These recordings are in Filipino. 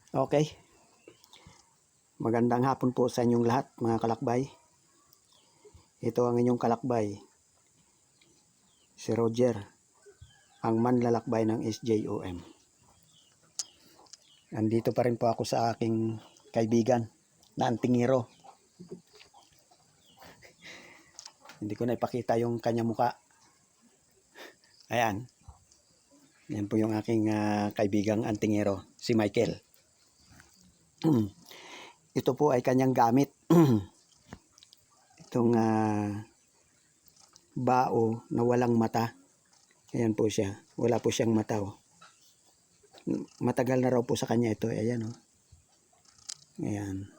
Okay. Magandang hapon po sa inyong lahat, mga kalakbay. Ito ang inyong kalakbay, si Roger, ang manlalakbay ng SJOM. Nandito pa rin po ako sa aking kaibigan na antingero. Hindi ko na ipakita yung kanya muka. Ayan. Yan po yung aking kaibigang antingero, si Michael. Ito po ay kanyang gamit. Itong bao na walang mata. Ayan po siya. Wala po siyang mata. Oh. Matagal na raw po sa kanya ito. Ayan. Oh. Ayan.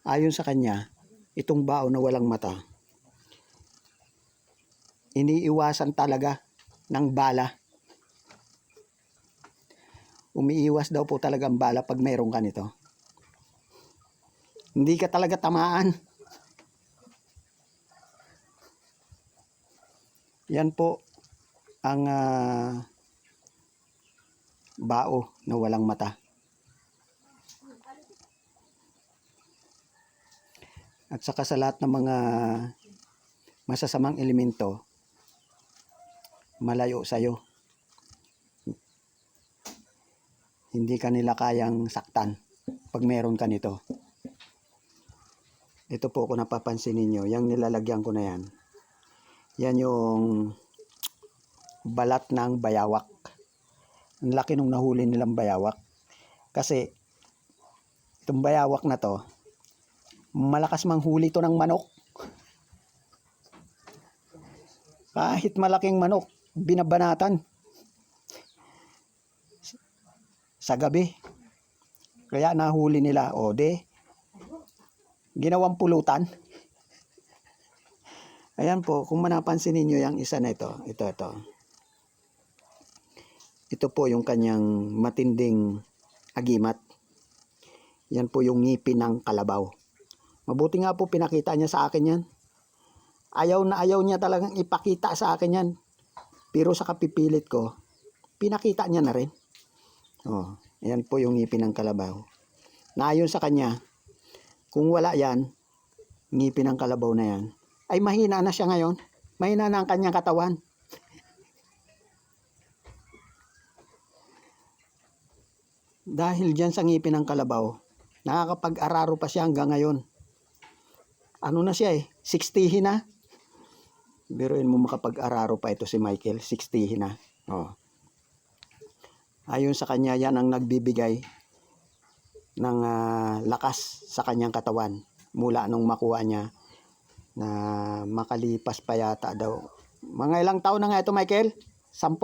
Ayon sa kanya, itong bao na walang mata, iniiwasan talaga ng bala. Umiiwas daw po talaga ang bala pag mayroon ka nito. Hindi ka talaga tamaan. Yan po ang bao na walang mata. At saka sa lahat ng mga masasamang elemento, malayo sa'yo. Hindi ka nila kayang saktan pag meron ka nito. Ito po kung napapansin ninyo, yung nilalagyan ko na yan. Yan yung balat ng bayawak. Ang laki nung nahuli nilang bayawak. Kasi itong bayawak na to, malakas manghuli to ng manok. Kahit malaking manok, binabanatan sa gabi. Kaya nahuli nila. O de, ginawang pulutan. Ayan po, kung manapansin ninyo yung isa na ito. Ito po yung kanyang matinding agimat. Yan po yung ngipin ng kalabaw. Mabuti nga po pinakita niya sa akin yan. Ayaw na ayaw niya talagang ipakita sa akin yan. Pero sa kapipilit ko, pinakita niya na rin. Oh, ayan po yung ngipin ng kalabaw. Na ayon sa kanya, kung wala yan, ngipin ng kalabaw na yan, ay mahina na siya ngayon. Mahina na ang kanyang katawan. Dahil dyan sa ngipin ng kalabaw, nakakapag-araro pa siya hanggang ngayon. Ano na siya 60 na. Biruin mo makapag-araro pa ito si Michael, 60 na. Oh. Ayon sa kanya, yan ang nagbibigay ng lakas sa kanyang katawan. Mula nung makuha niya na makalipas pa yata daw. Mga ilang taon na nga ito, Michael? 10?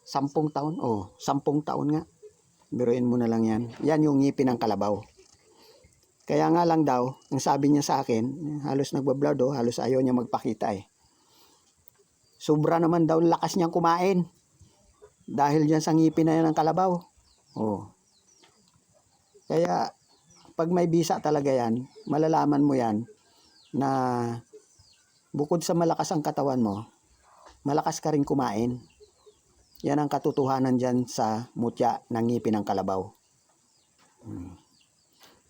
10 taon? Oh, 10 taon nga. Biruin mo na lang yan. Yan yung ngipin ng kalabaw. Kaya nga lang daw, ang sabi niya sa akin, halos nagbablur do, halos ayaw niya magpakita Sobra naman daw lakas niyang kumain. Dahil dyan sa ngipin na yan ng kalabaw. Oh. Kaya, pag may bisa talaga yan, malalaman mo yan na bukod sa malakas ang katawan mo, malakas ka rin kumain. Yan ang katotohanan dyan sa mutya ng ngipin ng kalabaw.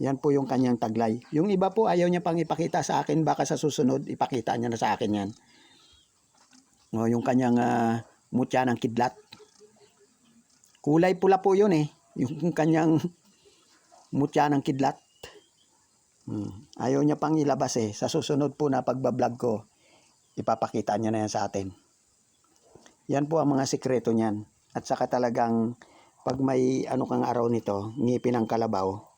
Yan po yung kanyang taglay. Yung iba po ayaw niya pang ipakita sa akin. Baka sa susunod ipakita niya na sa akin yan. O, yung kanyang mutya ng kidlat. Kulay pula po yun yung kanyang mutya ng kidlat. Ayaw niya pang ilabas Sa susunod po na pagbablog ko, ipapakita niya na yan sa atin. Yan po ang mga sikreto niyan. At saka talagang pag may kang araw nito, ngipin ng kalabaw,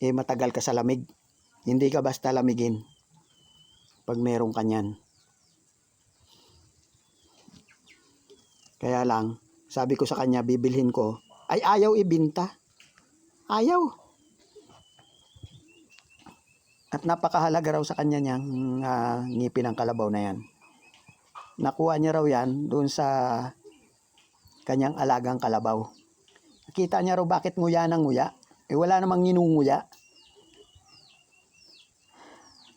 matagal ka sa lamig. Hindi ka basta lamigin pag meron ka niyan. Kaya lang, sabi ko sa kanya, bibilhin ko, ay ayaw ibinta. Ayaw. At napakahalaga raw sa kanya niyang ngipin ng kalabaw na yan. Nakuha niya raw yan doon sa kanyang alagang kalabaw. Nakita niya raw bakit nguya ng nguya. Wala namang nginunguya.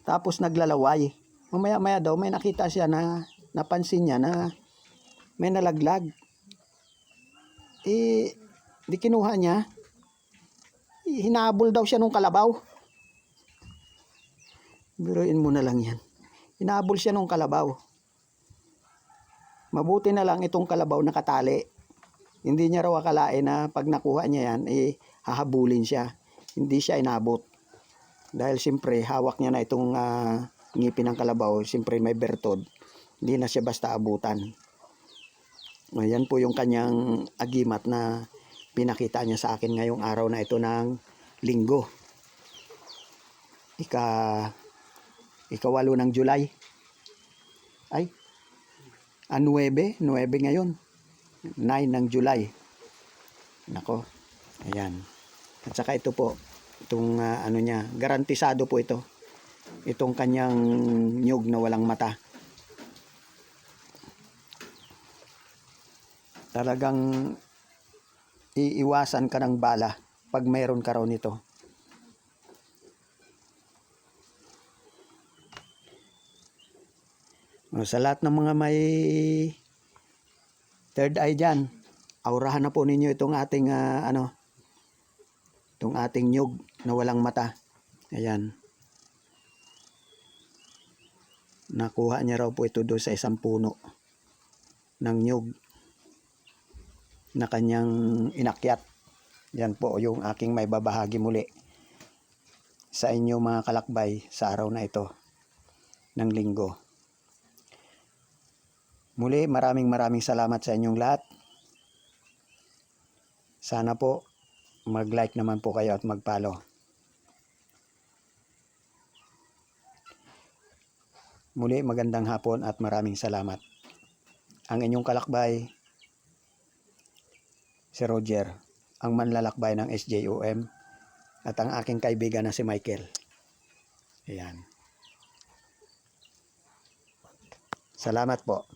Tapos naglalaway. mamaya-maya daw may nakita siya na napansin niya na may nalaglag. Di kinuha niya. Hinabol daw siya nung kalabaw. Biruin mo na lang yan. Hinabol siya nung kalabaw. Mabuti na lang itong kalabaw nakatali. Hindi niya raw akalain na pag nakuha niya yan, hahabulin siya. Hindi siya inabot. Dahil siyempre, hawak niya na itong ngipin ng kalabaw. Siyempre may bertod. Hindi na siya basta abutan. Ayan po yung kanyang agimat na pinakita niya sa akin ngayong araw na ito ng Linggo. Ika-8 ng July. Ay, 9 ngayon. 9 ng July. Nako. Ayan. At saka ito po, itong ano niya, garantisado po ito. Itong kanyang nyug na walang mata. Talagang iiwasan ka ng bala pag mayroon ka raw nito. Sa lahat ng mga may third eye dyan, aurahan na po ninyo itong ating itong ating nyug na walang mata. Ayan. Nakuha niya raw po ito doon sa isang puno ng nyug na kanyang inakyat. Yan po yung aking may babahagi muli sa inyo mga kalakbay sa araw na ito ng Linggo. Muli, maraming salamat sa inyong lahat. Sana po mag-like naman po kayo at mag-follow. Muli, magandang hapon at maraming salamat. Ang inyong kalakbay, si Roger, ang manlalakbay ng SJOM, at ang aking kaibigan na si Michael. Ayan. Salamat po.